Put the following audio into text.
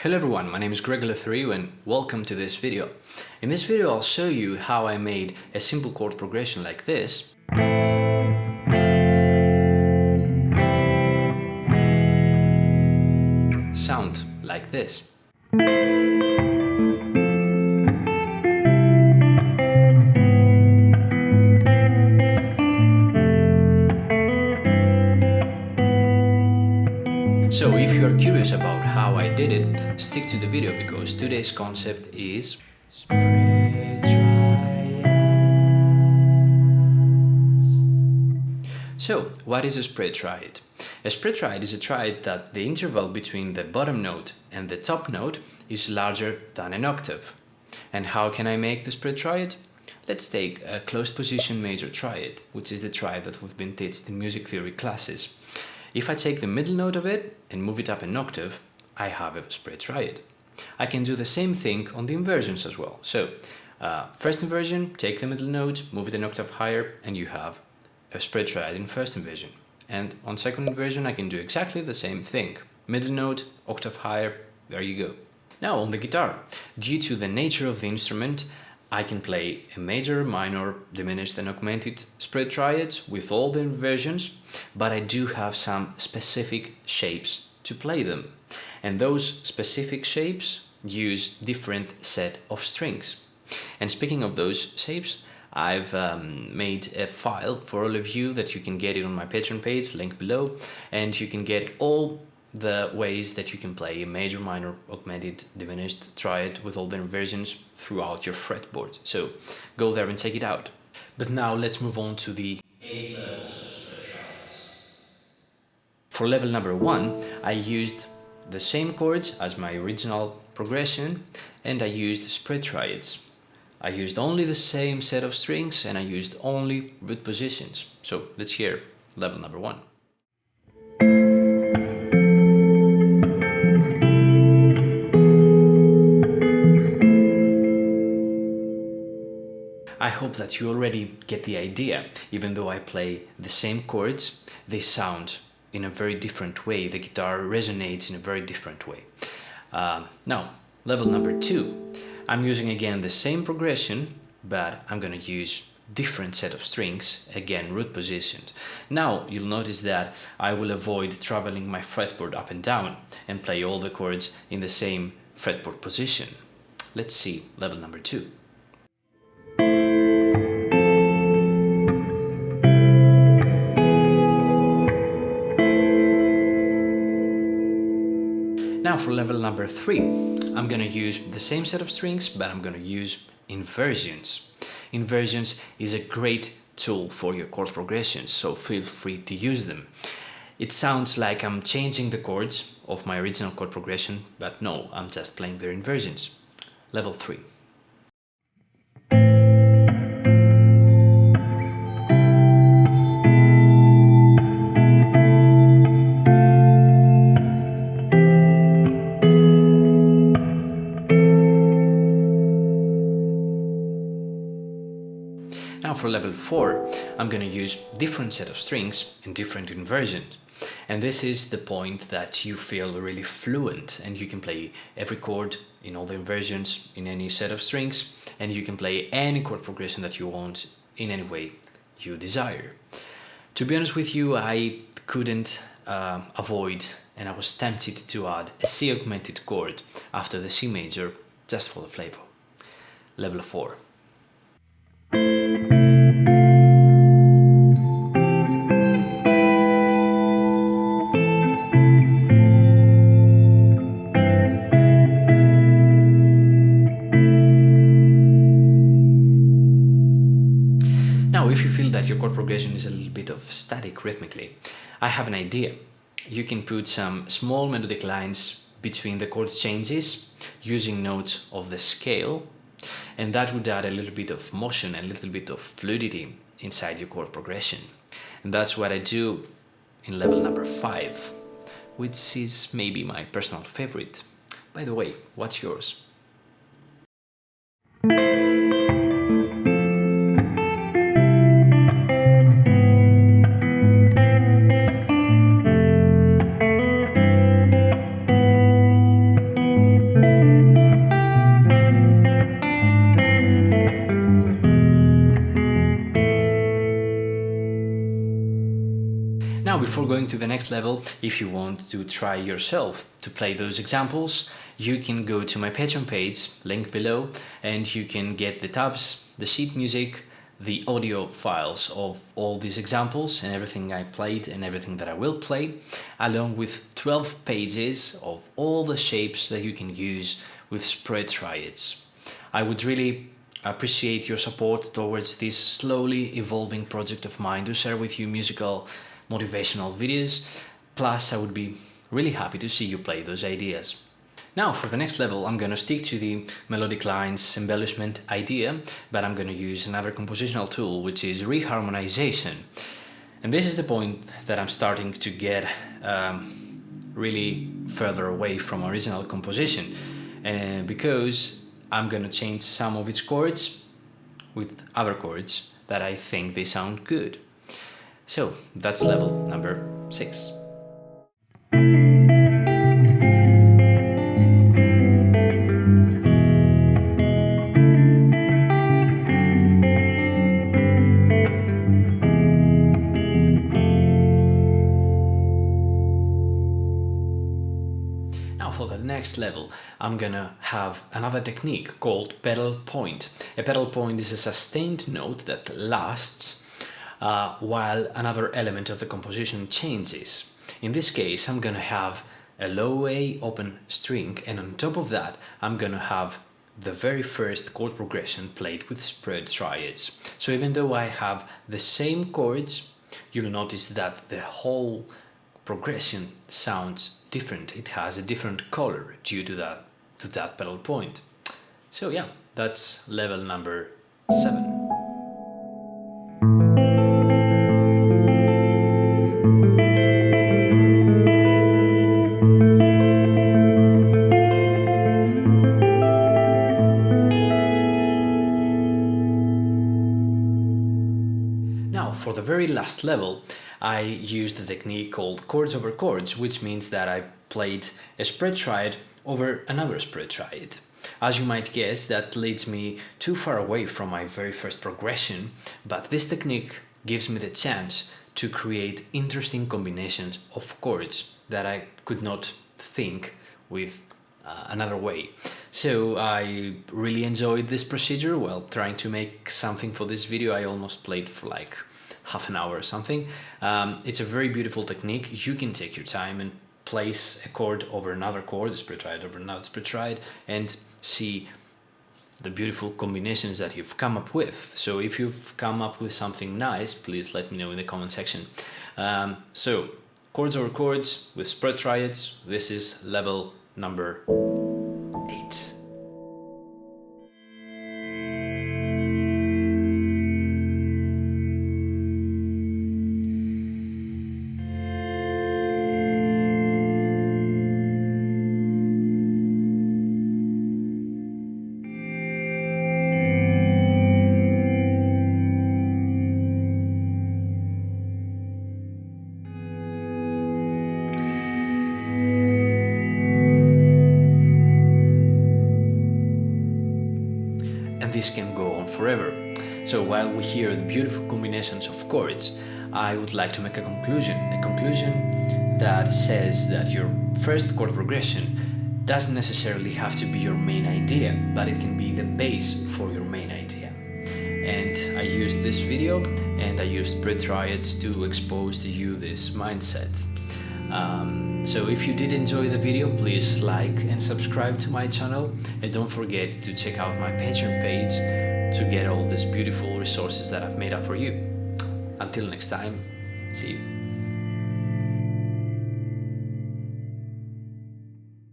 Hello everyone, my name is Eleftheriou and welcome to this video. In this video I'll show you how I made a simple chord progression like this sound like this. So if you are curious about how I did it, stick to the video because today's concept is Spread Triads. So what is a spread triad? A spread triad is a triad that the interval between the bottom note and the top note is larger than an octave. And how can I make the spread triad? Let's take a closed position major triad, which is the triad that we've been taught in music theory classes. If I take the middle note of it and move it up an octave, I have a spread triad. I can do the same thing on the inversions as well. So, first inversion, take the middle note, move it an octave higher, and you have a spread triad in first inversion. And on second inversion, I can do exactly the same thing. Middle note, octave higher, there you go. Now on the guitar, due to the nature of the instrument, I can play a major, minor, diminished and augmented spread triads with all the inversions, but I do have some specific shapes to play them. And those specific shapes use different set of strings. And speaking of those shapes, I've made a file for all of you that you can get it on my Patreon page, link below, and you can get all the ways that you can play a major, minor, augmented, diminished triad with all the inversions throughout your fretboard. So go there and check it out. But now let's move on to the 8 levels of spread triads. For level number 1, I used the same chords as my original progression and I used spread triads. I used only the same set of strings and I used only root positions. So let's hear level number 1. I hope that you already get the idea. Even though I play the same chords, they sound in a very different way. The guitar resonates in a very different way. Now, level number 2. I'm using again the same progression, but I'm going to use different set of strings, again root positioned. Now you'll notice that I will avoid traveling my fretboard up and down and play all the chords in the same fretboard position. Let's see level number 2. Now for level number 3, I'm going to use the same set of strings, but I'm going to use inversions. Inversions is a great tool for your chord progressions, so feel free to use them. It sounds like I'm changing the chords of my original chord progression, but no, I'm just playing their inversions. Level 3. Now for level 4, I'm going to use different set of strings and different inversions. And this is the point that you feel really fluent and you can play every chord in all the inversions in any set of strings and you can play any chord progression that you want in any way you desire. To be honest with you, I couldn't avoid and I was tempted to add a C augmented chord after the C major just for the flavor. Level 4. Now, if you feel that your chord progression is a little bit of static rhythmically, I have an idea. You can put some small melodic lines between the chord changes using notes of the scale, and that would add a little bit of motion, a little bit of fluidity inside your chord progression. And that's what I do in level number 5, which is maybe my personal favorite. By the way, what's yours? going to the next level, if you want to try yourself to play those examples, you can go to my Patreon page, link below, and you can get the tabs, the sheet music, the audio files of all these examples and everything I played and everything that I will play, along with 12 pages of all the shapes that you can use with Spread Triads. I would really appreciate your support towards this slowly evolving project of mine to share with you musical motivational videos. Plus, I would be really happy to see you play those ideas. Now, for the next level, I'm going to stick to the melodic lines embellishment idea, but I'm going to use another compositional tool, which is reharmonization. And this is the point that I'm starting to get really further away from original composition, because I'm going to change some of its chords with other chords that I think they sound good. So that's level number 6. For the next level, I'm gonna have another technique called pedal point. A pedal point is a sustained note that lasts while another element of the composition changes. In this case, I'm gonna have a low A open string, and on top of that, I'm gonna have the very first chord progression played with Spread Triads. So even though I have the same chords, you'll notice that the whole progression sounds different. It has a different color due to that pedal point. So yeah, that's level number 7. Now, for the very last level, I used the technique called chords over chords, which means that I played a spread triad over another spread triad. As you might guess, that leads me too far away from my very first progression, but this technique gives me the chance to create interesting combinations of chords that I could not think with another way. So I really enjoyed this procedure while trying to make something for this video. I almost played for like half an hour or something. It's a very beautiful technique. You can take your time and place a chord over another chord, a spread triad over another spread triad, and see the beautiful combinations that you've come up with. So if you've come up with something nice, please let me know in the comment section. So chords over chords with spread triads. This is level number 8. This can go on forever. So while we hear the beautiful combinations of chords, I would like to make a conclusion that says that your first chord progression doesn't necessarily have to be your main idea, but it can be the base for your main idea. And I used this video and I used Spread Triads to expose to you this mindset. So if you did enjoy the video, please like and subscribe to my channel, and don't forget to check out my Patreon page to get all these beautiful resources that I've made up for you. Until next time, see you.